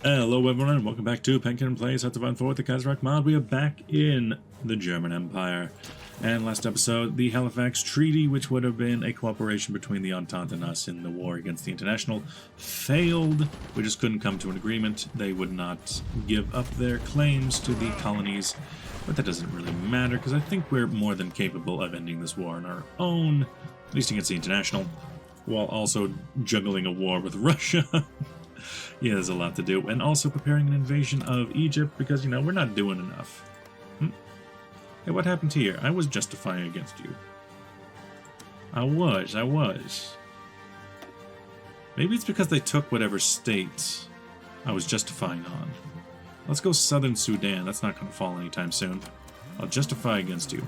Hello everyone and welcome back to Penkin Plays How to Run Forward the Kaiserreich mod. We are back in the German Empire. And last episode, the Halifax Treaty, which would have been a cooperation between the Entente and us in the war against the International, failed. We just couldn't come to an agreement. They would not give up their claims to the colonies. But that doesn't really matter, because I think we're more than capable of ending this war on our own, at least against the International, while also juggling a war with Russia. Yeah, there's a lot to do. And also preparing an invasion of Egypt because, you know, we're not doing enough. Hey, what happened here? I was justifying against you. I was. Maybe it's because they took whatever state I was justifying on. Let's go Southern Sudan. That's not going to fall anytime soon. I'll justify against you.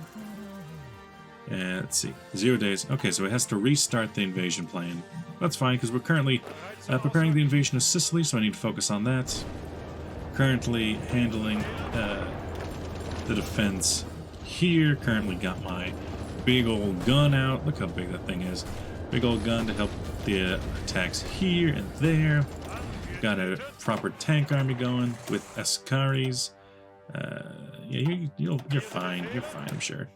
And let's see. 0 days. Okay, so it has to restart the invasion plan. That's fine, because we're currently preparing the invasion of Sicily, so I need to focus on that. Currently handling the defense here. Currently got my big old gun out. Look how big that thing is. Big old gun to help the attacks here and there. Got a proper tank army going with Askaris. Yeah, you're fine. You're fine, I'm sure.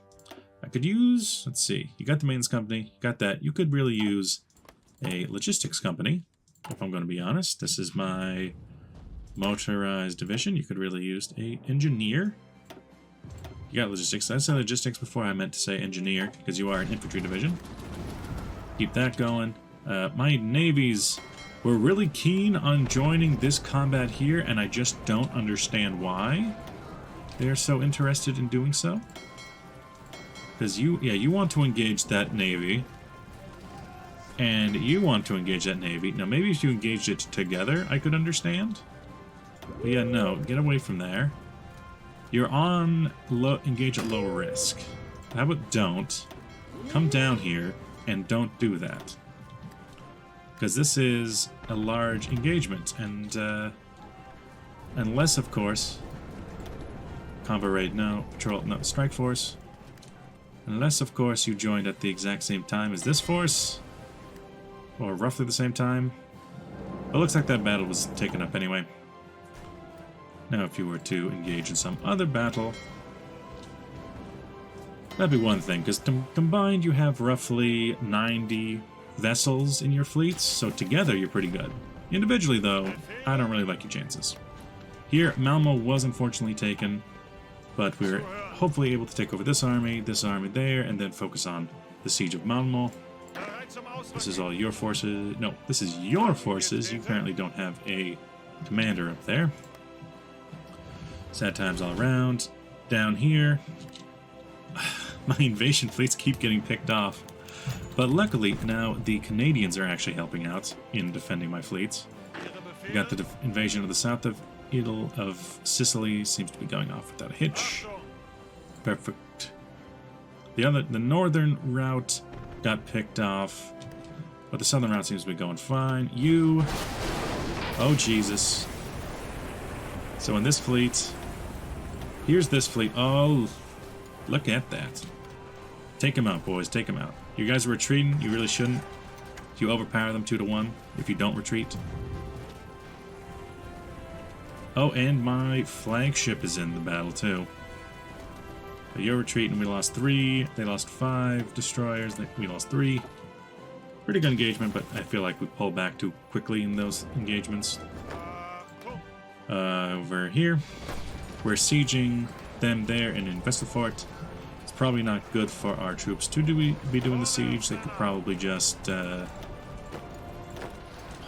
I could use, let's see, you got the maintenance company, you got that. You could really use a logistics company, if I'm going to be honest. This is my motorized division. You could really use a engineer. You got logistics. I said logistics before, I meant to say engineer, because you are an infantry division. Keep that going. My navies were really keen on joining this combat here, and I just don't understand why they're so interested in doing so. Because you want to engage that navy, and you want to engage that navy. Now, maybe if you engaged it together, I could understand. But yeah, no, get away from there. You're on engage at low risk. How about don't? Come down here and don't do that. Because this is a large engagement, and unless, of course, combat rate, no, patrol, no, strike force. Unless, of course, you joined at the exact same time as this force, or roughly the same time. It looks like that battle was taken up anyway. Now, if you were to engage in some other battle, that'd be one thing, because combined you have roughly 90 vessels in your fleets, so together you're pretty good. Individually, though, I don't really like your chances. Here, Malmo was unfortunately taken, but we're hopefully able to take over this army there, and then focus on the siege of Malmo. This is all your forces. No, this is your forces. You currently don't have a commander up there. Sad times all around. Down here, my invasion fleets keep getting picked off. But luckily, now the Canadians are actually helping out in defending my fleets. We got the invasion of the south of Sicily seems to be going off without a hitch. Perfect. The northern route got picked off, but the southern route seems to be going fine. Oh Jesus. So in this fleet, here's this fleet. Oh, look at that. Take them out, boys, take them out. You guys are retreating, you really shouldn't. If you overpower them 2-1, if you don't retreat. Oh, and my flagship is in the battle, too. But you're retreating, we lost 3. They lost 5 destroyers, we lost 3. Pretty good engagement, but I feel like we pulled back too quickly in those engagements. Over here, we're sieging them there in Investelfort. It's probably not good for our troops to be doing the siege. They could probably just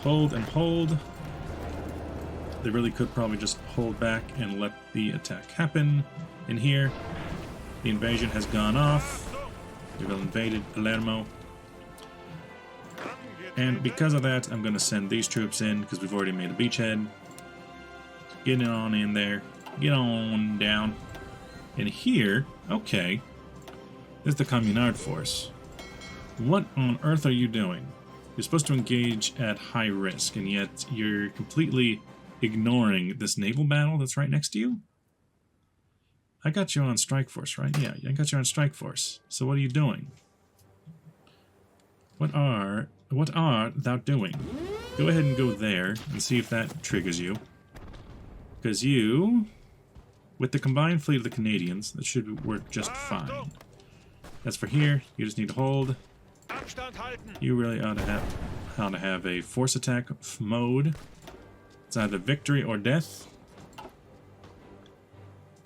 hold and hold. They really could probably just hold back and let the attack happen. In here, the invasion has gone off. They've invaded Palermo. And because of that, I'm going to send these troops in, because we've already made a beachhead. Get on in there. Get on down. And here, okay, is the Communard force. What on earth are you doing? You're supposed to engage at high risk, and yet you're completely ignoring this naval battle that's right next to you? I got you on strike force, right? Yeah, I got you on strike force. So what are you doing? What are thou doing? Go ahead and go there and see if that triggers you. Because you, with the combined fleet of the Canadians, that should work just fine. As for here, you just need to hold. You really ought to have a force attack mode. It's either victory or death.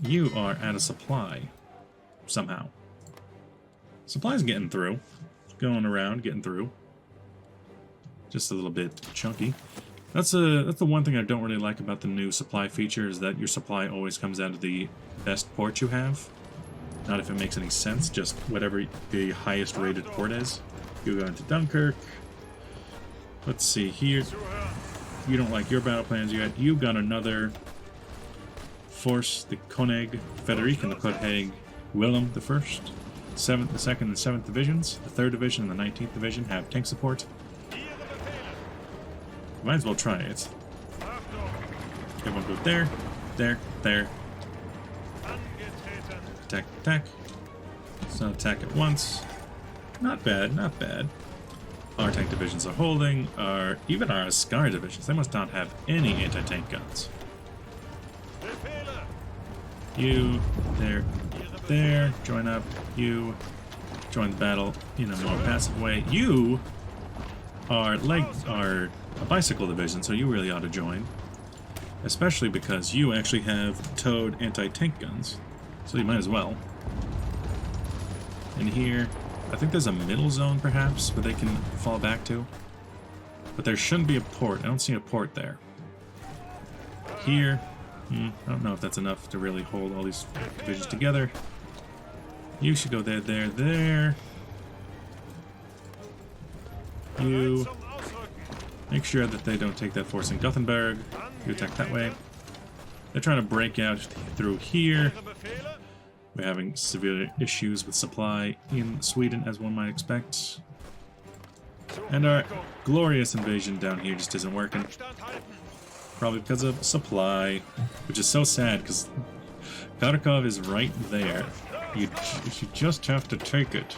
You are out of supply. Somehow. Supply's getting through. Going around, getting through. Just a little bit chunky. That's the one thing I don't really like about the new supply feature, is that your supply always comes out of the best port you have. Not if it makes any sense, just whatever the highest rated port is. You go into Dunkirk. Let's see here. You don't like your battle plans yet. You got another force, the Konig Frederick and the Konig Willem the First. The 2nd and 7th Divisions. The 3rd Division and the 19th Division have tank support. Might as well try it. Everyone go there, there, there. Attack, attack. So attack at once. Not bad, not bad. Our tank divisions are holding. Even our Scar divisions, they must not have any anti-tank guns. You, there, there. Join up. You, join the battle in a more passive way. You are a bicycle division, so you really ought to join. Especially because you actually have towed anti-tank guns. So you might as well. And here, I think there's a middle zone perhaps where they can fall back to. But there shouldn't be a port. I don't see a port there. Here, I don't know if that's enough to really hold all these divisions together. You should go there, there, there. You make sure that they don't take that force in Gothenburg. You attack that way. They're trying to break out through here. We're having severe issues with supply in Sweden, as one might expect. And our glorious invasion down here just isn't working. Probably because of supply, which is so sad, because Kharkov is right there. You just have to take it.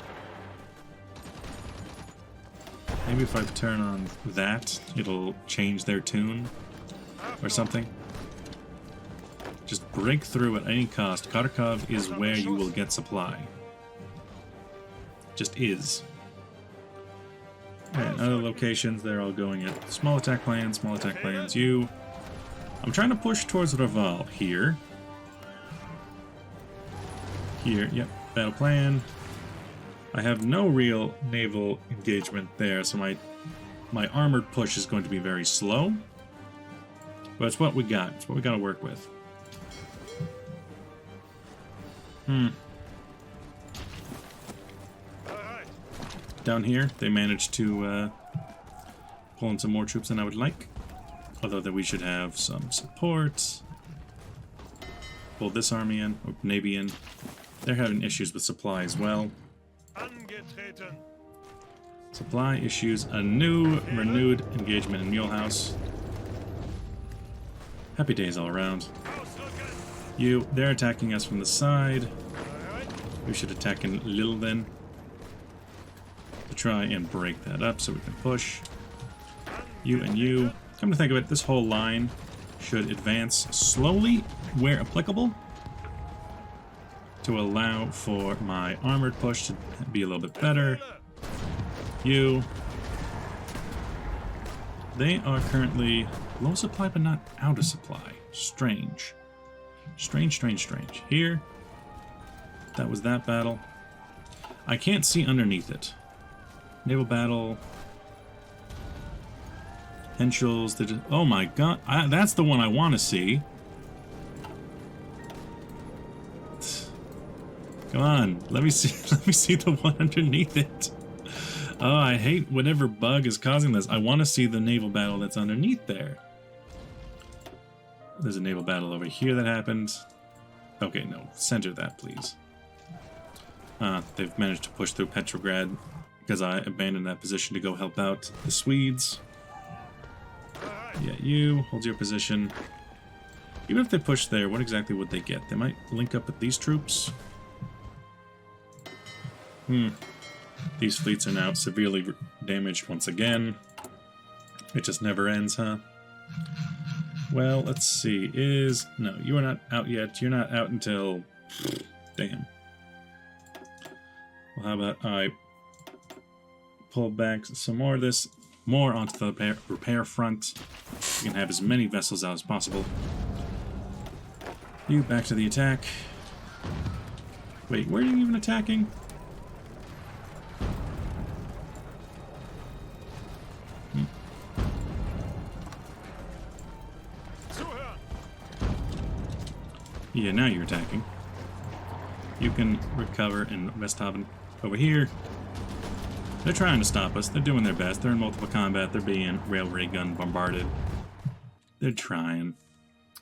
Maybe if I turn on that, it'll change their tune or something. Just break through at any cost. Kharkov is where you will get supply. Just is. And other locations, they're all going at small attack plans, small attack plans. You. I'm trying to push towards Raval here. Here, yep, battle plan. I have no real naval engagement there, so my armored push is going to be very slow. But it's what we got. It's what we got to work with. Down here, they managed to pull in some more troops than I would like. Although that we should have some support. Pull this army in, or navy in. They're having issues with supply as well. Supply issues, a new, renewed engagement in Mulehouse. Happy days all around. They're attacking us from the side. We should attack in Lille then. To try and break that up so we can push. You and you. Come to think of it, this whole line should advance slowly where applicable to allow for my armored push to be a little bit better. You. They are currently low supply but not out of supply. Strange. Strange, strange, strange. Here. That was that battle. I can't see underneath it. Naval battle. Henschel's. Oh my god. That's the one I want to see. Come on. Let me see. Let me see the one underneath it. Oh, I hate whatever bug is causing this. I want to see the naval battle that's underneath there. There's a naval battle over here that happened. Okay, no. Center that, please. They've managed to push through Petrograd because I abandoned that position to go help out the Swedes. Yeah, you hold your position. Even if they push there, what exactly would they get? They might link up with these troops. These fleets are now severely damaged once again. It just never ends, huh? Well, let's see. No, you are not out yet. You're not out until... Damn. Well, how about I pull back some more of this, more onto the repair front. You can have as many vessels out as possible. You back to the attack. Wait, where are you even attacking? Yeah, now you're attacking. You can recover in Westhaven. Over here, they're trying to stop us. They're doing their best. They're in multiple combat. They're being railway gun bombarded. They're trying.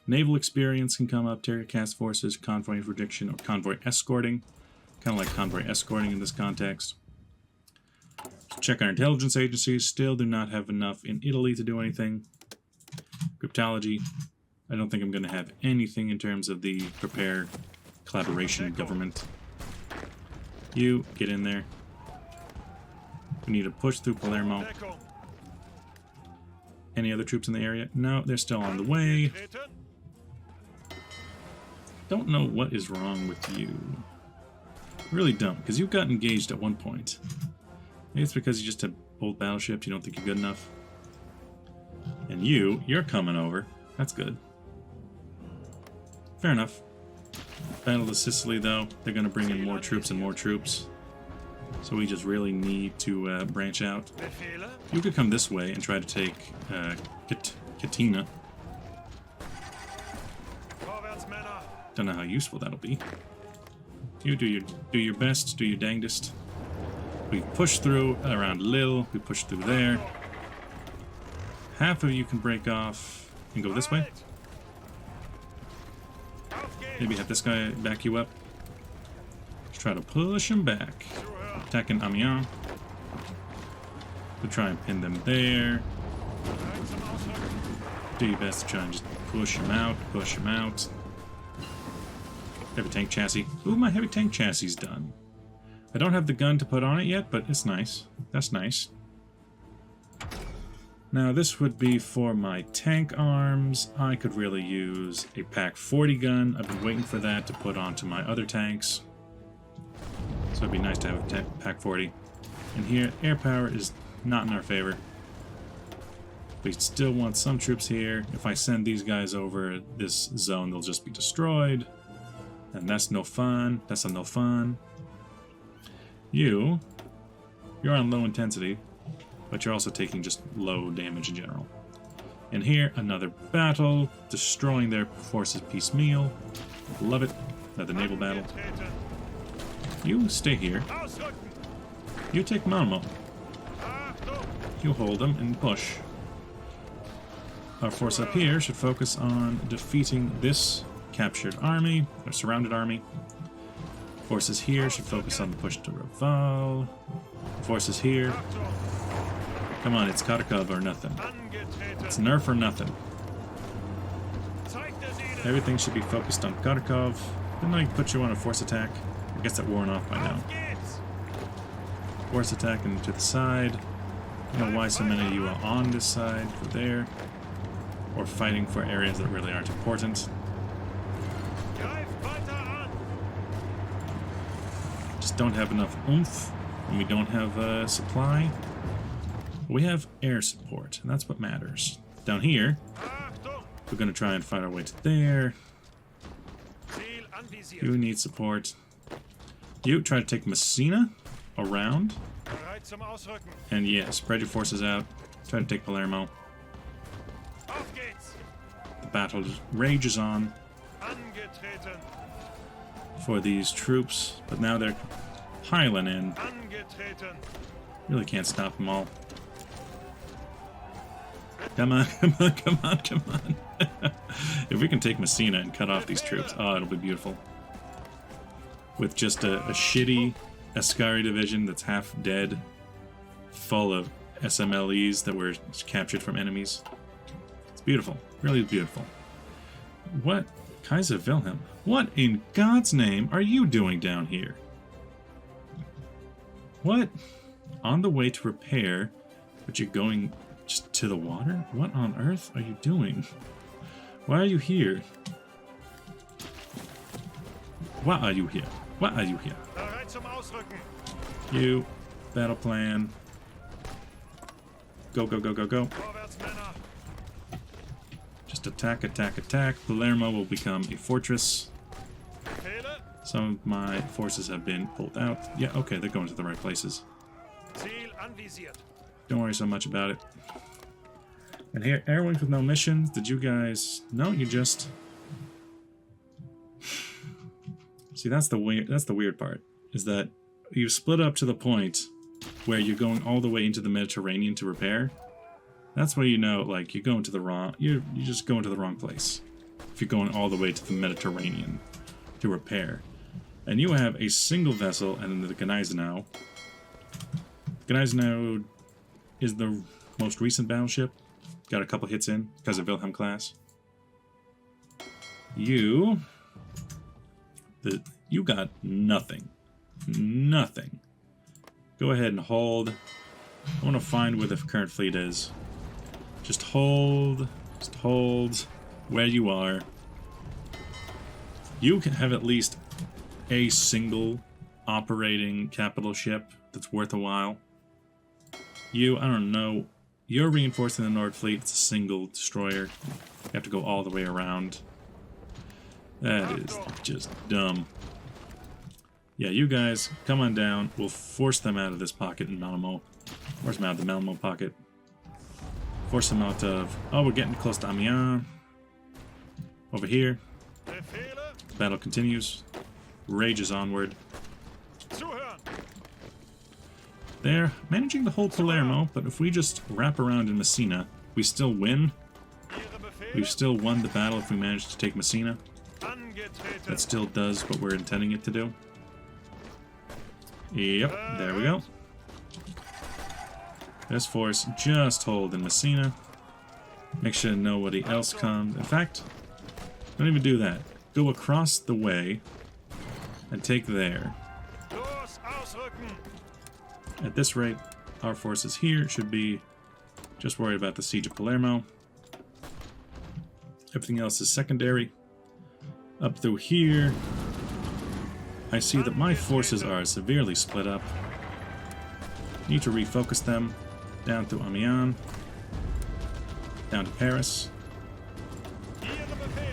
Naval experience can come up. Terror cast forces, convoy interdiction, or convoy escorting. Kind of like convoy escorting in this context. Check our intelligence agencies. Still do not have enough in Italy to do anything. Cryptology. I don't think I'm going to have anything in terms of the prepare collaboration government. You, get in there. We need to push through Palermo. Any other troops in the area? No, they're still on the way. Don't know what is wrong with you. Really don't, because you got engaged at one point. Maybe it's because you just have old battleships, you don't think you're good enough. And you're coming over. That's good. Fair enough. Battle of Sicily, though, they're going to bring in more troops and more troops. So we just really need to branch out. You could come this way and try to take Katina. Don't know how useful that'll be. You do your best, do your dangdest. We push through around Lille. We push through there. Half of you can break off and go this way. Maybe have this guy back you up. Let's try to push him back. Attacking Amiens. We'll try and pin them there. Do your best to try and just push him out, push him out. Heavy tank chassis. Ooh, my heavy tank chassis is done. I don't have the gun to put on it yet, but it's nice. That's nice. Now, this would be for my tank arms. I could really use a Pack 40 gun. I've been waiting for that to put onto my other tanks. So it'd be nice to have a Pack 40. And here, air power is not in our favor. We still want some troops here. If I send these guys over this zone, they'll just be destroyed. And that's no fun. That's a no fun. You're on low intensity, but you're also taking just low damage in general. And here, another battle, destroying their forces piecemeal. Love it. Another naval battle. You stay here. You take Malmo. You hold them and push. Our force up here should focus on defeating this captured army, or surrounded army. Forces here should focus on the push to Reval. Forces here. Come on, it's Kharkov or nothing. It's nerf or nothing. Everything should be focused on Kharkov. Didn't I put you on a force attack? I guess that worn off by now. Force attack into the side. I don't know why so many of you are on this side, or there. Or fighting for areas that really aren't important. Just don't have enough oomph, and we don't have supply. We have air support, and that's what matters. Down here, we're going to try and find our way to there. You need support. You try to take Messina around. And yeah, spread your forces out. Try to take Palermo. The battle rages on for these troops, but now they're piling in. Really can't stop them all. Come on, come on, come on, come on. If we can take Messina and cut off these troops, oh, it'll be beautiful. With just a shitty Ascari division that's half dead, full of SMLEs that were captured from enemies. It's beautiful. Really beautiful. What? Kaiser Wilhelm? What in God's name are you doing down here? What? On the way to repair, but you're going just to the water? What on earth are you doing? Why are you here? Why are you here? Why are you here? You. Battle plan. Go, go, go, go, go. Just attack, attack, attack. Palermo will become a fortress. Some of my forces have been pulled out. Yeah, okay, they're going to the right places. Don't worry so much about it. And here, air wings with no missions. Did you guys... No, you just... See, that's the weird part. Is that you split up to the point where you're going all the way into the Mediterranean to repair. That's where you know, like, you're going to the wrong... You're just going to the wrong place. If you're going all the way to the Mediterranean to repair. And you have a single vessel, and the Gneisenau. Gneisenau is the most recent battleship. Got a couple hits in because of Wilhelm class. You got nothing. Nothing. Go ahead and hold. I want to find where the current fleet is. Just hold. Just hold where you are. You can have at least a single operating capital ship that's worth a while. I don't know. You're reinforcing the Nord Fleet. It's a single destroyer. You have to go all the way around. That is just dumb. Yeah, you guys, come on down. We'll force them out of this pocket in Malmo. Force them out of the Malmo pocket. Force them out of... Oh, we're getting close to Amiens. Over here. The battle continues. Rages onward. They're managing to hold Palermo, but if we just wrap around in Messina, we still win. We've still won the battle if we manage to take Messina. That still does what we're intending it to do. Yep, there we go. This force just hold in Messina. Make sure nobody else comes. In fact, don't even do that. Go across the way and take there. At this rate, our forces here should be just worried about the siege of Palermo. Everything else is secondary. Up through here, I see that my forces are severely split up. Need to refocus them down through Amiens, down to Paris.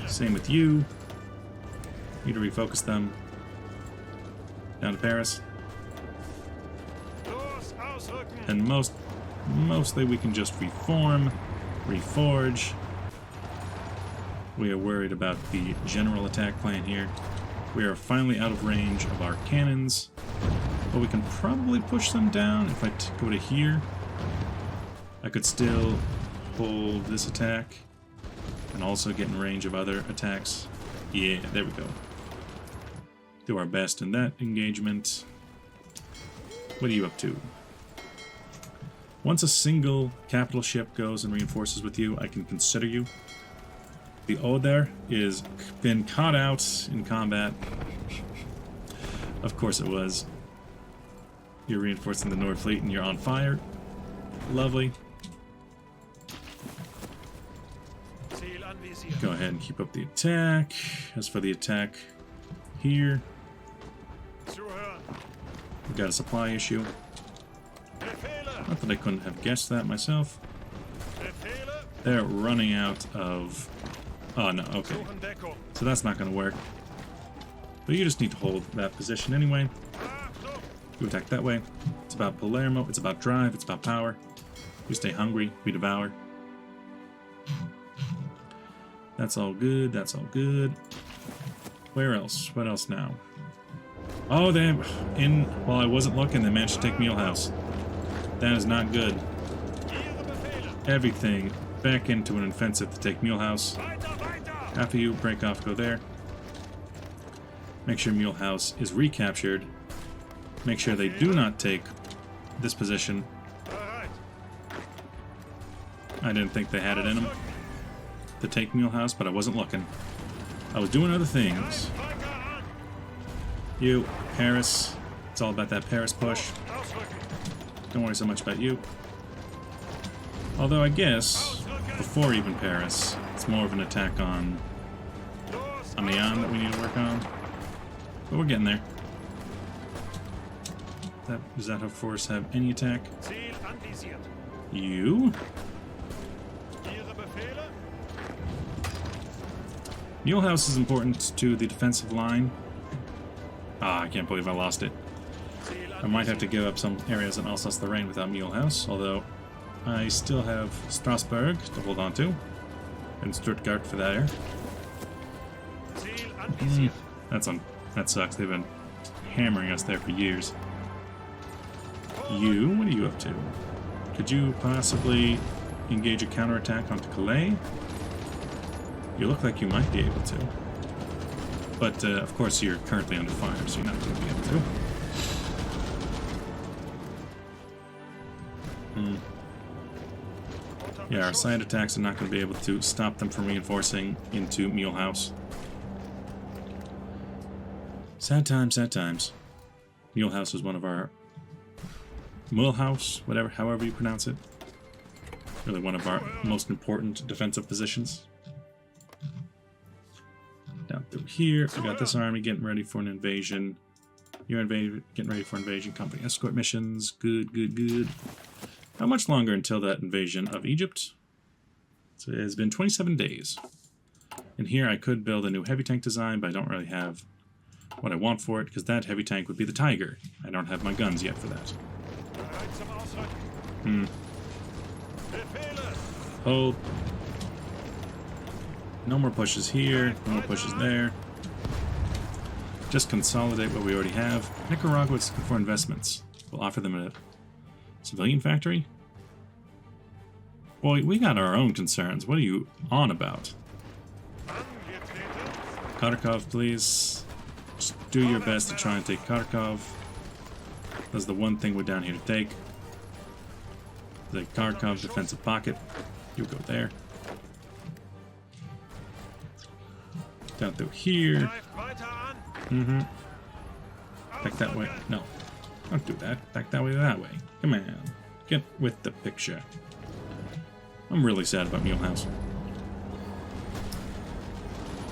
Same with you. Need to refocus them down to Paris. And mostly we can just reform, reforge. We are worried about the general attack plan here. We are finally out of range of our cannons, but we can probably push them down. If I go to here, I could still hold this attack and also get in range of other attacks. Yeah, there we go. Do our best in that engagement. What are you up to? Once a single capital ship goes and reinforces with you, I can consider you. The Oder is been caught out in combat. Of course it was. You're reinforcing the Nord Fleet and you're on fire. Lovely. Go ahead and keep up the attack. As for the attack here, we've got a supply issue. Not that I couldn't have guessed that myself. They're running out of... Oh, no, okay. So that's not going to work. But you just need to hold that position anyway. You attack that way. It's about Palermo, it's about drive, it's about power. We stay hungry, we devour. That's all good, that's all good. Where else? What else now? Oh, while I wasn't looking, they managed to take Mulhouse. That is not good. Everything back into an offensive to take Mulhouse. After you break off, go there. Make sure Mulhouse is recaptured. Make sure they do not take this position. I didn't think they had it in them to take Mulhouse, but I wasn't looking. I was doing other things. You, Paris. It's all about that Paris push. Don't worry so much about you. Although I guess, before even Paris, it's It's more of an attack on the arm that we need to work on. But we're getting there. Does that force have any attack? You? Mulehouse is important to the defensive line. Ah, I can't believe I lost it. I might have to give up some areas in Alsace-Lorraine without Mulehouse, although I still have Strasbourg to hold on to. And Stuttgart for that air. That sucks. They've been hammering us there for years. You? What are you up to? Could you possibly engage a counterattack onto Calais? You look like you might be able to. But, of course, you're currently under fire, so you're not going to be able to. Yeah, our side attacks are not going to be able to stop them from reinforcing into Mulehouse. Sad times, sad times. Mulehouse is one of our... Mulehouse, however you pronounce it. Really one of our most important defensive positions. Down through here, we got this army getting ready for an invasion. You're getting ready for invasion. Company escort missions. Good, good, good. How much longer until that invasion of Egypt? So it has been 27 days. And here I could build a new heavy tank design, but I don't really have what I want for it, because that heavy tank would be the Tiger. I don't have my guns yet for that. Hold. No more pushes here, no more pushes there. Just consolidate what we already have. Nicaragua is looking for investments. We'll offer them a civilian factory? Boy, we got our own concerns. What are you on about? Kharkov, please. Just do your best to try and take Kharkov. That's the one thing we're down here to take. The Kharkov defensive pocket. You go there. Down through here. Back that way. No. Don't do that. Back that way, that way. Come on. Get with the picture. I'm really sad about Mulehouse.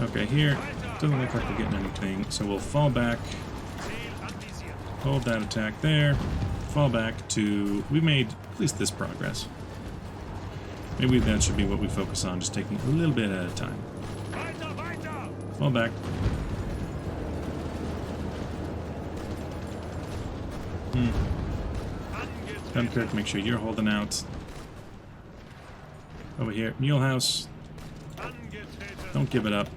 Okay, here. Doesn't look like we're getting anything, so we'll fall back. Hold that attack there. Fall back to... We made at least this progress. Maybe that should be what we focus on, just taking a little bit at a time. Fall back. Dunkirk, make sure you're holding out. Over here, Mulehouse. Don't give it up.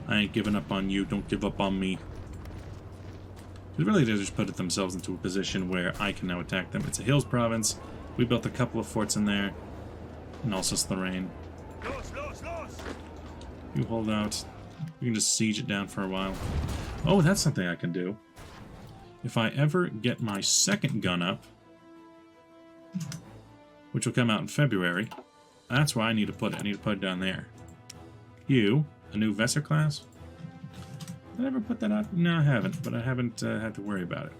I ain't giving up on you. Don't give up on me. They really did just put themselves into a position where I can now attack them. It's a hills province. We built a couple of forts in there. And Alsace-Lorraine. You hold out. We can just siege it down for a while. Oh, that's something I can do. If I ever get my second gun up, which will come out in February, that's where I need to put it. I need to put it down there. You, a new Vesser class? Did I ever put that up? No, I haven't, but I haven't had to worry about it.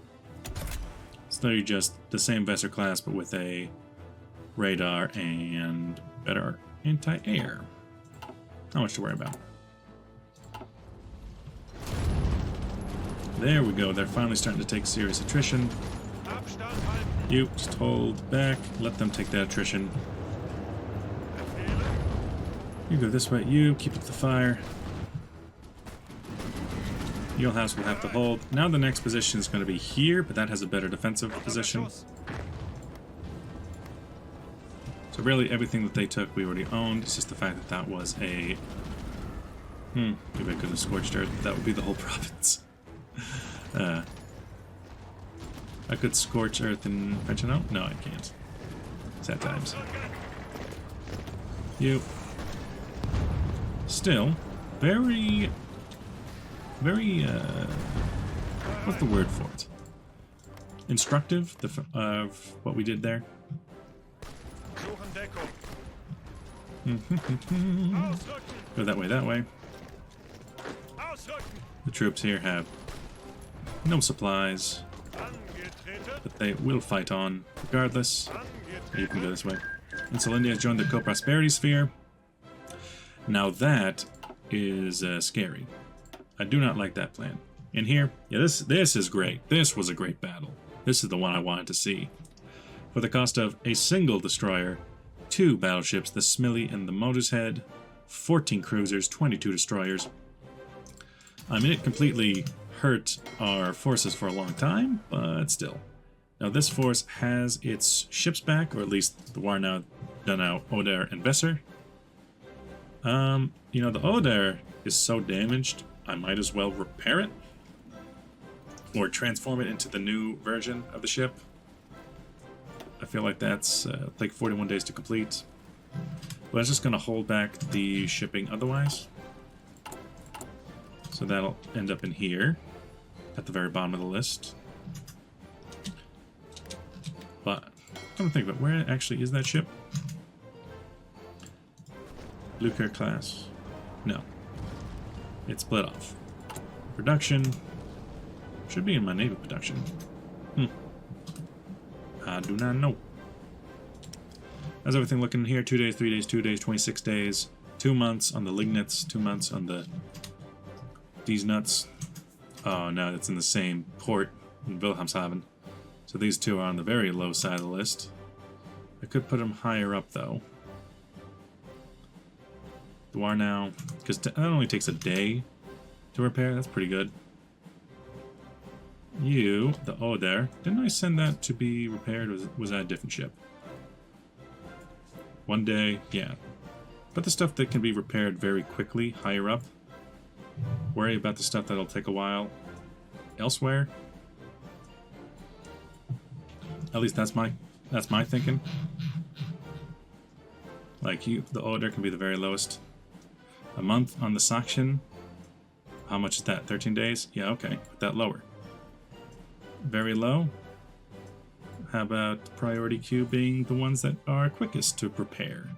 It's literally just the same Vesser class, but with a radar and better anti-air. Not much to worry about. There we go. They're finally starting to take serious attrition. You just hold back. Let them take that attrition. You go this way. You keep up the fire. Mulehouse will have to hold. Now the next position is going to be here, but that has a better defensive position. So really everything that they took we already owned. It's just the fact that that was a... maybe I could have scorched earth, but that would be the whole province. I could scorch earth in Frenchino? No, I can't. Sad times. You. Still, very, what's the word for it? Instructive of what we did there. Go that way, that way. The troops here have no supplies, but they will fight on regardless. You can go this way. Insulindia has joined the co-prosperity sphere. Now that is scary. I do not like that plan. In here, yeah, this is great. This was a great battle. This is the one I wanted to see. For the cost of a single destroyer, 2 battleships, the Sicily and the Motorhead, 14 cruisers, 22 destroyers. I mean, it completely hurt our forces for a long time, but still. Now this force has its ships back, or at least the Warnow, Donau, Oder, and Besser. You know, the Oder is so damaged, I might as well repair it. Or transform it into the new version of the ship. I feel like that's like 41 days to complete. But it's just going to hold back the shipping otherwise. So that'll end up in here, at the very bottom of the list. But I'm going to think about where actually is that ship? Blucher class. No. It's split off. Production. Should be in my naval production. I do not know. How's everything looking here? 2 days, 3 days, 2 days, 26 days. 2 months on the Lignits, 2 months on the... These nuts. Oh no, it's in the same port in Wilhelmshaven. So these two are on the very low side of the list. I could put them higher up though. The Warnow, because that only takes a day to repair. That's pretty good. You, the Oder, didn't I send that to be repaired? Was that a different ship? 1 day, yeah. But the stuff that can be repaired very quickly, higher up. Worry about the stuff that'll take a while elsewhere. At least that's my thinking. Like the Oder can be the very lowest. A month on the Sachsen. How much is that? 13 days? Yeah, okay. Put that lower. Very low. How about priority queue being the ones that are quickest to prepare?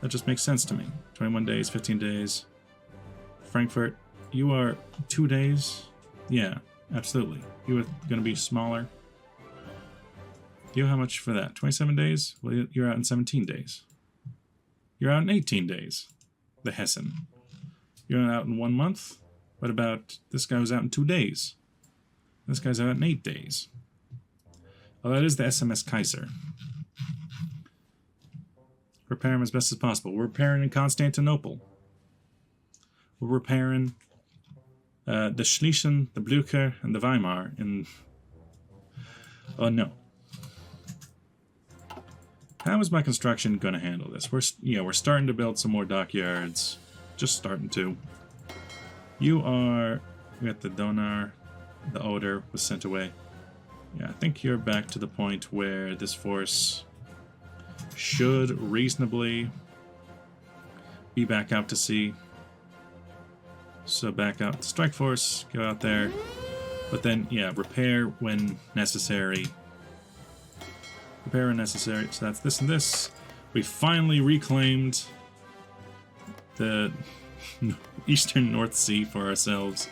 That just makes sense to me. 21 days, 15 days. Frankfurt, you are 2 days? Yeah, absolutely. You are going to be smaller. You, how much for that? 27 days? Well, you're out in 17 days. You're out in 18 days. The Hessen. You're out in 1 month? What about this guy who's out in 2 days? This guy's out in 8 days. Well, that is the SMS Kaiser. Repair him as best as possible. We're repairing in Constantinople. We're repairing the Schlesien, the Blücher, and the Weimar in... Oh, no. How is my construction going to handle this? We're starting to build some more dockyards. Just starting to. You are... We got the Donar. The Oder was sent away. Yeah, I think you're back to the point where this force should reasonably be back out to sea. So back out, strike force, go out there. But then, yeah, repair when necessary. Repair when necessary. So that's this and this. We finally reclaimed the eastern North Sea for ourselves.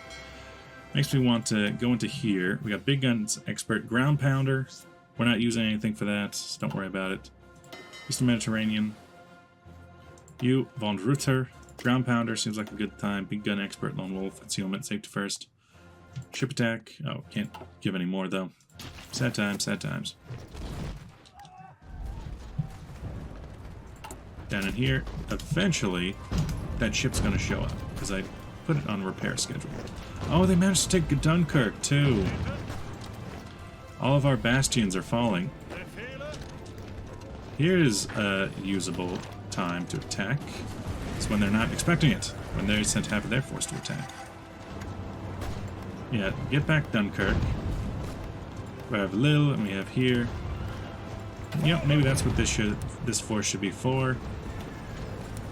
Makes me want to go into here. We got Big Guns Expert Ground Pounder. We're not using anything for that, so don't worry about it. Eastern Mediterranean. You, Von Rutter. Ground Pounder seems like a good time. Big Gun Expert, Lone Wolf, Concealment, Safety First. Ship Attack. Oh, can't give any more though. Sad times, sad times. Down in here, eventually, that ship's going to show up, because I put it on repair schedule. Oh, they managed to take Dunkirk, too. All of our bastions are falling. Here's a usable time to attack. It's when they're not expecting it, when they're sent half of their force to attack. Yeah, get back Dunkirk. We have Lille, and we have here. Yep, maybe that's what this force should be for.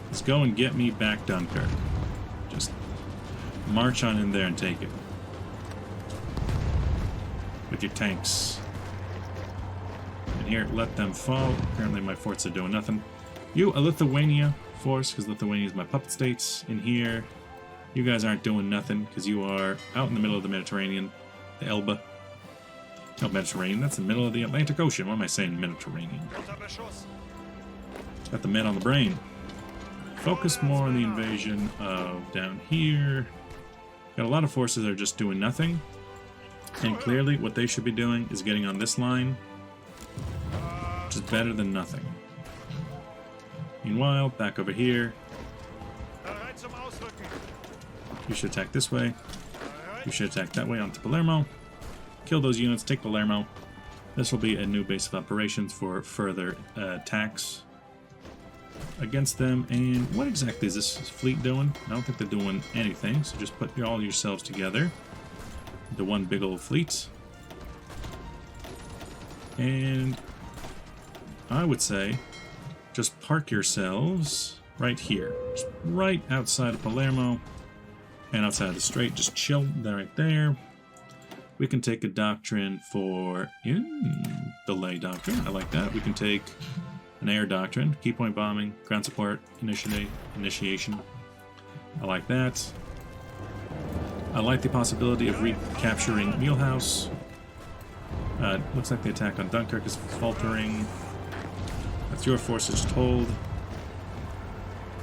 Let's go and get me back Dunkirk. Just march on in there and take it. With your tanks. And here, let them fall. Apparently my forts are doing nothing. You, a Lithuania force, because Lithuania is my puppet states. In here, you guys aren't doing nothing, because you are out in the middle of the Mediterranean. The Elbe. No, Mediterranean, that's the middle of the Atlantic Ocean. Why am I saying Mediterranean? Got the men on the brain. focus more on the invasion of down here. Got a lot of forces that are just doing nothing. And clearly what they should be doing is getting on this line, which is better than nothing. Meanwhile, back over here, you should attack this way. You should attack that way onto Palermo. Kill those units, take Palermo. This will be a new base of operations for further attacks against them. And what exactly is this fleet doing? I don't think they're doing anything, so just put all yourselves together. The one big old fleet. And I would say just park yourselves right here. Just right outside of Palermo and outside of the strait. Just chill right there. We can take a doctrine for delay doctrine. I like that. We can take an air doctrine, key point bombing, ground support, initiation. I like that. I like the possibility of recapturing Mielhaus. Looks like the attack on Dunkirk is faltering. That's your forces just hold.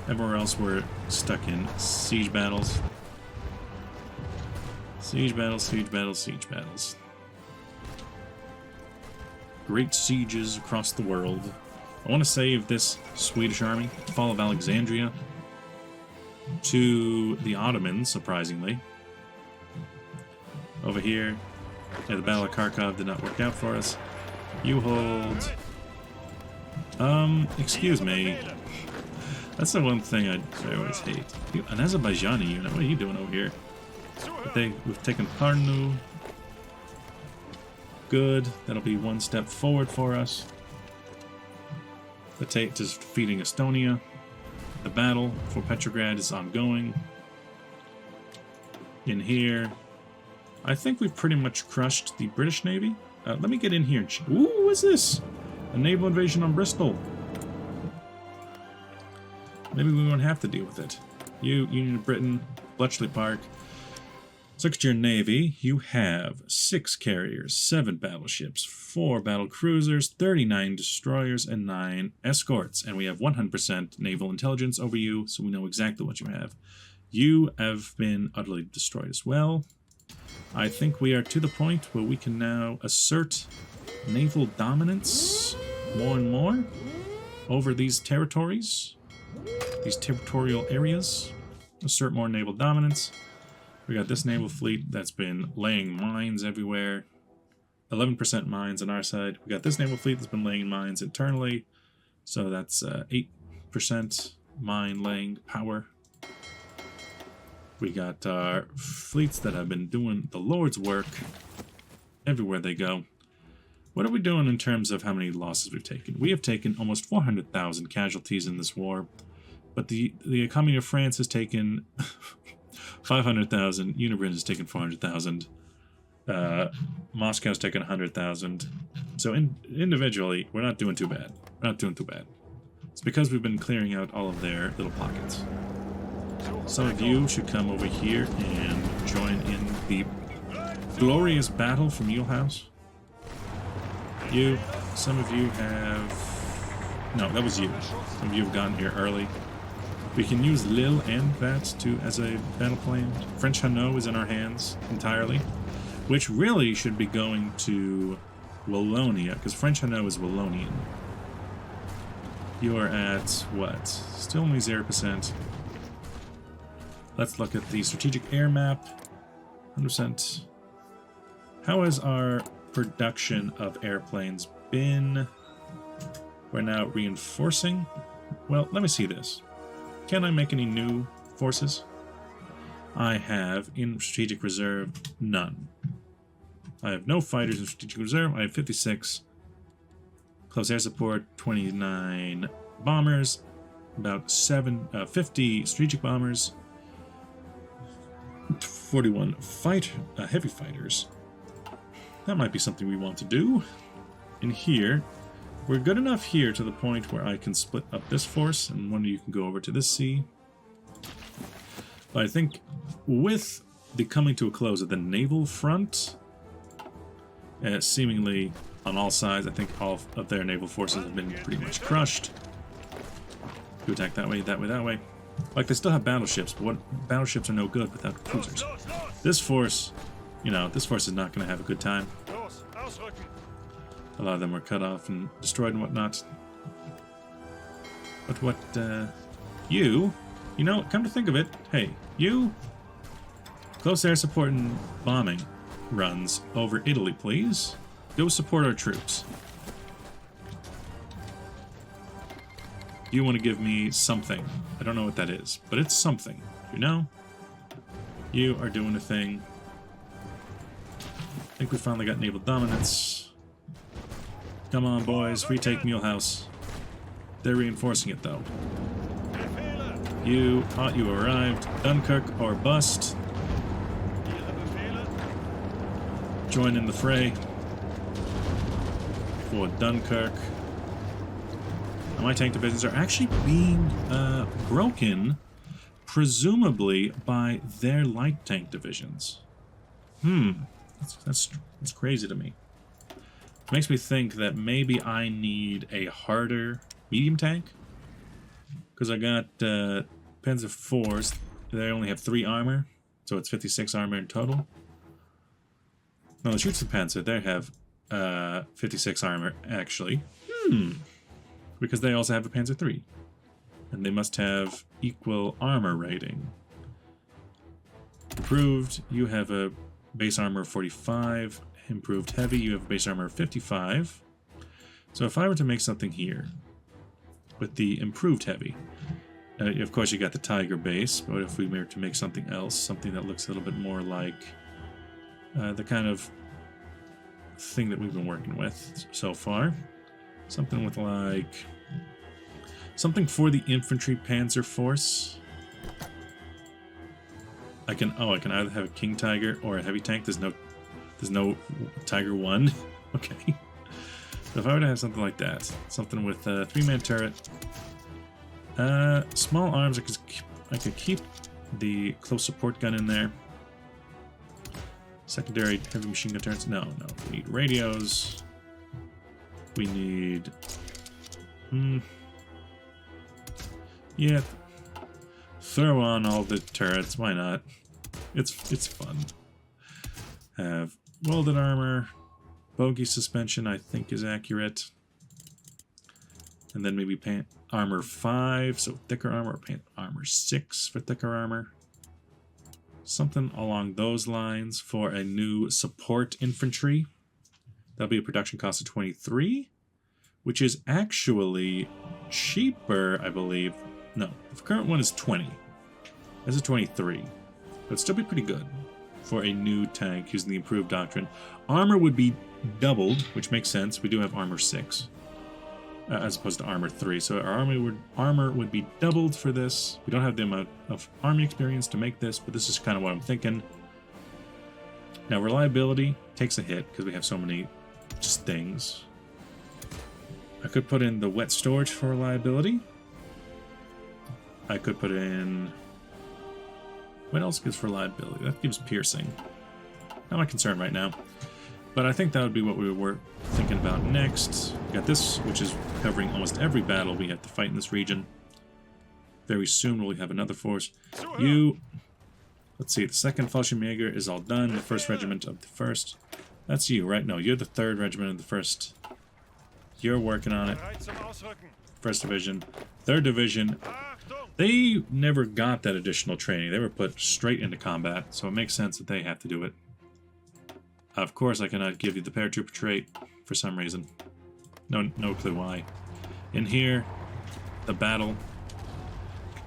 Everywhere else we're stuck in siege battles. Siege battles, siege battles, siege battles. Great sieges across the world. I want to save this Swedish army, fall of Alexandria, to the Ottomans, surprisingly. Over here, the Battle of Kharkov did not work out for us. You hold... excuse me. That's the one thing I always hate. An Azerbaijani unit, what are you doing over here? We've taken Parnu. Good. That'll be one step forward for us. The Tate is defeating Estonia. The battle for Petrograd is ongoing. In here, I think we've pretty much crushed the British Navy. Let me get in here. Ooh, what's this? A naval invasion on Bristol. Maybe we won't have to deal with it. You, Union of Britain, Bletchley Park. Let's look at your navy. You have 6 carriers, 7 battleships, 4 battle cruisers, 39 destroyers, and 9 escorts. And we have 100% naval intelligence over you, so we know exactly what you have. You have been utterly destroyed as well. I think we are to the point where we can now assert naval dominance more and more over these territories, these territorial areas. Assert more naval dominance. We got this naval fleet that's been laying mines everywhere. 11% mines on our side. We got this naval fleet that's been laying mines internally. So that's 8% mine laying power. We got our fleets that have been doing the Lord's work everywhere they go. What are we doing in terms of how many losses we've taken? We have taken almost 400,000 casualties in this war. But the economy of France has taken 500,000. Unibrin has taken 400,000. Moscow's taken 100,000. So individually, we're not doing too bad. We're not doing too bad. It's because we've been clearing out all of their little pockets. Some of you should come over here and join in the glorious battle for Mielhaus. Some of you have... No, that was you. Some of you have gotten here early. We can use Lille and that as a battle plan. French Hainaut is in our hands entirely, which really should be going to Wallonia, because French Hainaut is Wallonian. You are at, what? Still only 0%. Let's look at the strategic air map. 100%. How has our production of airplanes been? We're now reinforcing. Well, let me see this. Can I make any new forces? I have in strategic reserve none. I have no fighters in strategic reserve. I have 56. Close air support, 29 bombers, about 50 strategic bombers, 41 heavy fighters. That might be something we want to do. In here, we're good enough here to the point where I can split up this force, and one of you can go over to this sea. But I think with the coming to a close of the naval front, seemingly on all sides, I think all of their naval forces have been pretty much crushed. You attack that way, that way, that way. Like, they still have battleships, but what battleships are no good without cruisers. This force, you know, this force is not going to have a good time. A lot of them were cut off and destroyed and whatnot. But what, you know, come to think of it, hey, you, close air support and bombing runs over Italy, please. Go support our troops. You want to give me something. I don't know what that is, but it's something. You know? You are doing a thing. I think we finally got naval dominance. Come on, boys. Retake Mulhouse. They're reinforcing it, though. You thought you arrived. Dunkirk or bust. Join in the fray for Dunkirk. Now, my tank divisions are actually being broken, presumably by their light tank divisions. That's crazy to me. It makes me think that maybe I need a harder medium tank, because I got Panzer IVs. They only have 3 armor, so it's 56 armor in total. No, the Schützenpanzer, they have 56 armor, actually. Because they also have a Panzer III. And they must have equal armor rating. Improved, you have a base armor of 45. Improved heavy, you have a base armor of 55. So if I were to make something here with the improved heavy, of course you got the Tiger base, but if we were to make something else, something that looks a little bit more like the kind of thing that we've been working with so far. Something with like... something for the infantry panzer force. I can either have a King Tiger or a heavy tank. There's no Tiger 1. Okay. So if I were to have something like that, something with a 3-man turret, small arms, I could keep the close support gun in there. Secondary heavy machine gun turrets. No. We need radios. We need... yeah. Throw on all the turrets. Why not? It's fun. Have welded armor. Bogey suspension, I think, is accurate. And then maybe armor 5, so thicker armor, or armor 6 for thicker armor. Something along those lines for a new support infantry. That'll be a production cost of 23, which is actually cheaper, I believe. No, the current one is 20. This is 23. But it'd still be pretty good for a new tank using the improved doctrine. Armor would be doubled, which makes sense. We do have armor 6 as opposed to armor 3, so our armor would be doubled for this. We don't have the amount of army experience to make this, but this is kind of what I'm thinking. Now, reliability takes a hit because we have so many just things. I could put in the wet storage for reliability. I could put in... what else gives reliability? That gives piercing. Not my concern right now. But I think that would be what we were thinking about next. We got this, which is covering almost every battle we have to fight in this region. Very soon we'll have another force. You... let's see, the 2nd Fallschirmjäger is all done. The 1st Regiment of the 1st. That's you, right? No, you're the 3rd Regiment of the 1st. You're working on it. 1st Division. 3rd Division. They never got that additional training. They were put straight into combat, so it makes sense that they have to do it. Of course, I cannot give you the paratrooper trait for some reason. No clue why. In here, the battle.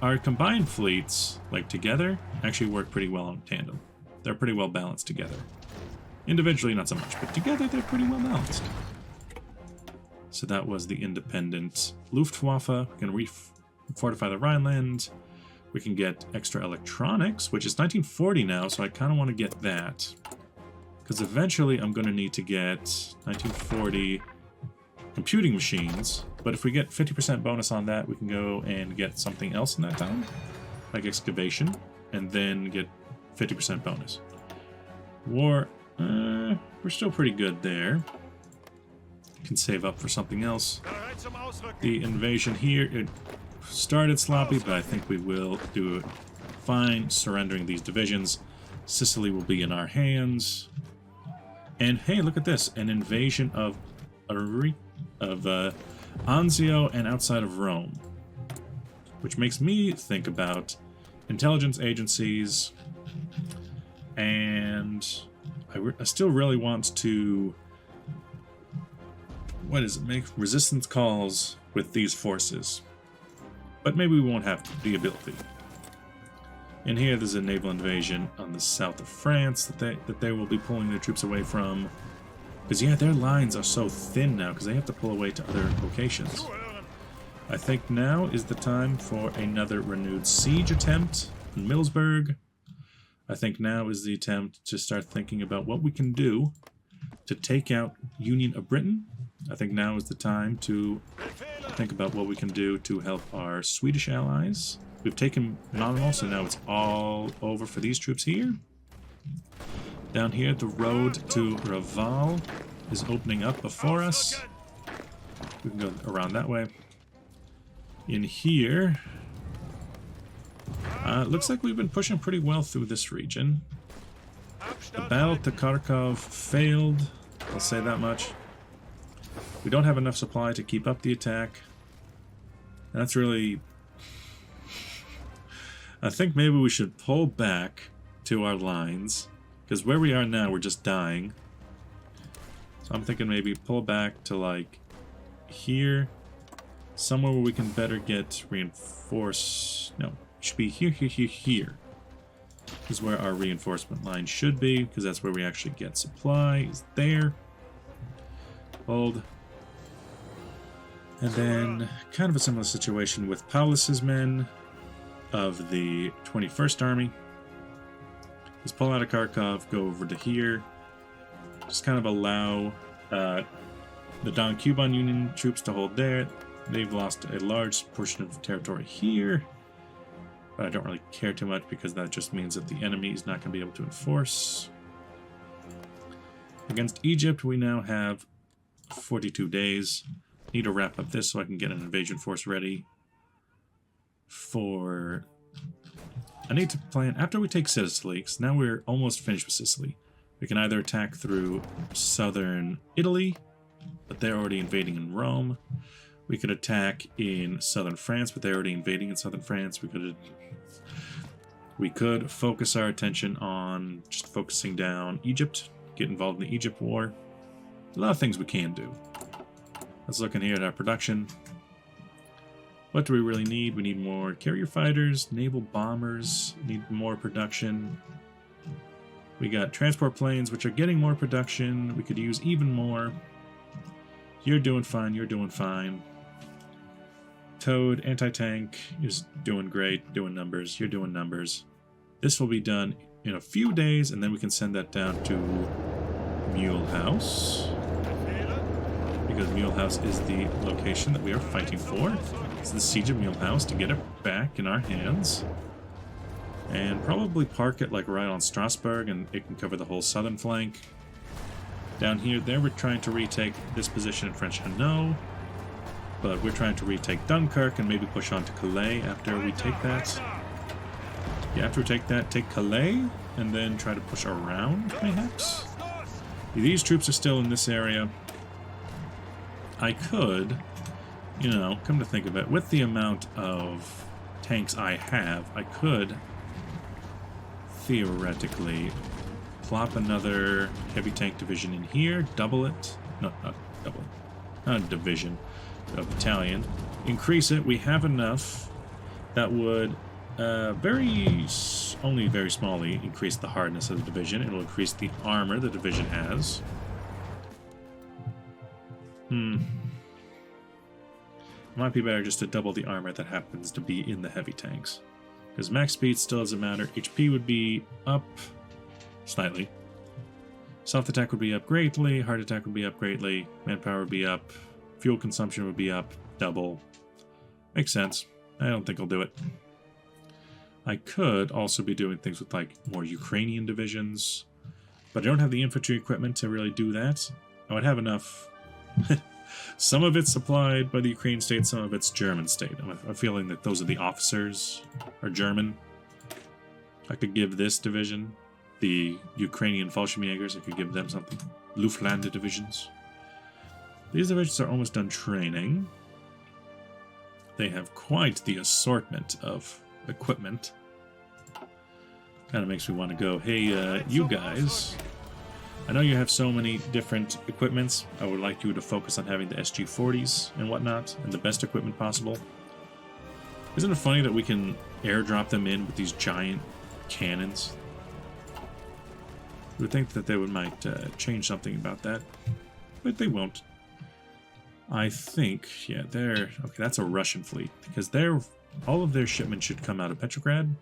Our combined fleets, like together, actually work pretty well in tandem. They're pretty well balanced together. Individually, not so much, but together they're pretty well balanced. So that was the independent Luftwaffe. We can refortify the Rhineland. We can get extra electronics, which is 1940 now, so I kind of want to get that. Because eventually I'm going to need to get 1940 computing machines. But if we get 50% bonus on that, we can go and get something else in that time. Like excavation. And then get 50% bonus. War, we're still pretty good there. Can save up for something else. The invasion here, started sloppy, but I think we will do fine surrendering these divisions. Sicily will be in our hands. And hey, look at this. An invasion of Anzio and outside of Rome. Which makes me think about intelligence agencies. And I still really want to... What is it? Make resistance calls with these forces. But maybe we won't have the ability. And here there's a naval invasion on the south of France that they will be pulling their troops away from. Because yeah, their lines are so thin now because they have to pull away to other locations. I think now is the time for another renewed siege attempt in Middlesbrough. I think now is the attempt to start thinking about what we can do to take out Union of Britain. I think now is the time to think about what we can do to help our Swedish allies. We've taken Nonmal, so now it's all over for these troops here. Down here, the road to Raval is opening up before us. We can go around that way. In here, it looks like we've been pushing pretty well through this region. The battle to Kharkov failed, I'll say that much. We don't have enough supply to keep up the attack. That's really... I think maybe we should pull back to our lines, because where we are now, we're just dying. So I'm thinking maybe pull back to, like, here. Somewhere where we can better get reinforced... No, it should be here, here, here, here. This is where our reinforcement line should be, because that's where we actually get supplies. There. Hold. And then, kind of a similar situation with Paulus's men of the 21st Army. Just pull out of Kharkov, go over to here. Just kind of allow the Don Cuban Union troops to hold there. They've lost a large portion of territory here. But I don't really care too much because that just means that the enemy is not going to be able to enforce. Against Egypt, we now have 42 days. Need to wrap up this so I can get an invasion force ready for... I need to plan, after we take Sicily, because now we're almost finished with Sicily, we can either attack through southern Italy, but they're already invading in Rome. We could attack in southern France, but they're already invading in southern France. We could focus our attention on just focusing down Egypt, get involved in the Egypt war. A lot of things we can do. Let's look in here at our production. What do we really need? We need more carrier fighters, naval bombers, need more production. We got transport planes, which are getting more production. We could use even more. You're doing fine, you're doing fine. Toad, anti-tank, is doing great, doing numbers, you're doing numbers. This will be done in a few days, and then we can send that down to Mulehouse. Because Mulehouse is the location that we are fighting for. It's the Siege of Mulehouse to get it back in our hands. And probably park it like right on Strasbourg, and it can cover the whole southern flank. Down here, there we're trying to retake this position in French Hainaut. But we're trying to retake Dunkirk and maybe push on to Calais after we take that. Yeah, after we take that, take Calais, and then try to push around, perhaps? These troops are still in this area. I could, you know, come to think of it, with the amount of tanks I have, I could theoretically plop another heavy tank division in here, double it, no, not double it, not a division, a battalion, increase it. We have enough that would only very smallly increase the hardness of the division. It'll increase the armor the division has. It might be better just to double the armor that happens to be in the heavy tanks. Because max speed still doesn't matter. HP would be up slightly. Soft attack would be up greatly. Hard attack would be up greatly. Manpower would be up. Fuel consumption would be up double. Makes sense. I don't think I'll do it. I could also be doing things with like more Ukrainian divisions. But I don't have the infantry equipment to really do that. I would have enough Some of it's supplied by the Ukrainian state, some of it's German state. I'm feeling that those are the officers are German. I could give this division, the Ukrainian Fallschirmjägers, I could give them something. Luftland divisions. These divisions are almost done training. They have quite the assortment of equipment. Kind of makes me want to go, hey, you guys, I know you have so many different equipments. I would like you to focus on having the SG-40s and whatnot, and the best equipment possible. Isn't it funny that we can airdrop them in with these giant cannons? You would think that they might change something about that, but they won't. I think, yeah, okay, that's a Russian fleet, because all of their shipments should come out of Petrograd.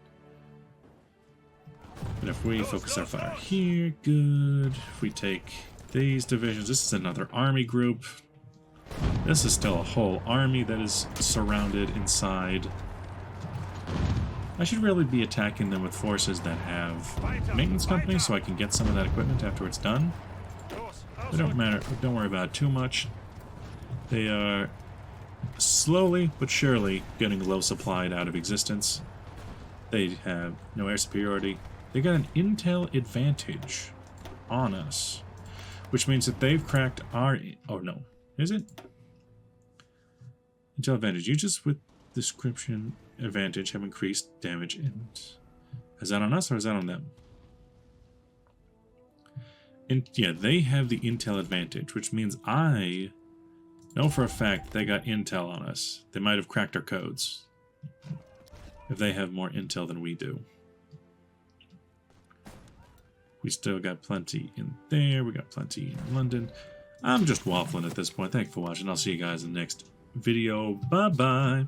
And if we focus our fire here, good. If we take these divisions, this is another army group. This is still a whole army that is surrounded inside. I should really be attacking them with forces that have maintenance companies so I can get some of that equipment after it's done. They don't matter, don't worry about it too much. They are slowly but surely getting low supplied out of existence. They have no air superiority. They got an intel advantage on us, which means that they've cracked our... Oh, no. Is it? Intel advantage. Uses with description advantage have increased damage. And is that on us or is that on them? Yeah, they have the intel advantage, which means I know for a fact they got intel on us. They might have cracked our codes if they have more intel than we do. We still got plenty in there. We got plenty in London. I'm just waffling at this point. Thank you for watching. I'll see you guys in the next video. Bye-bye.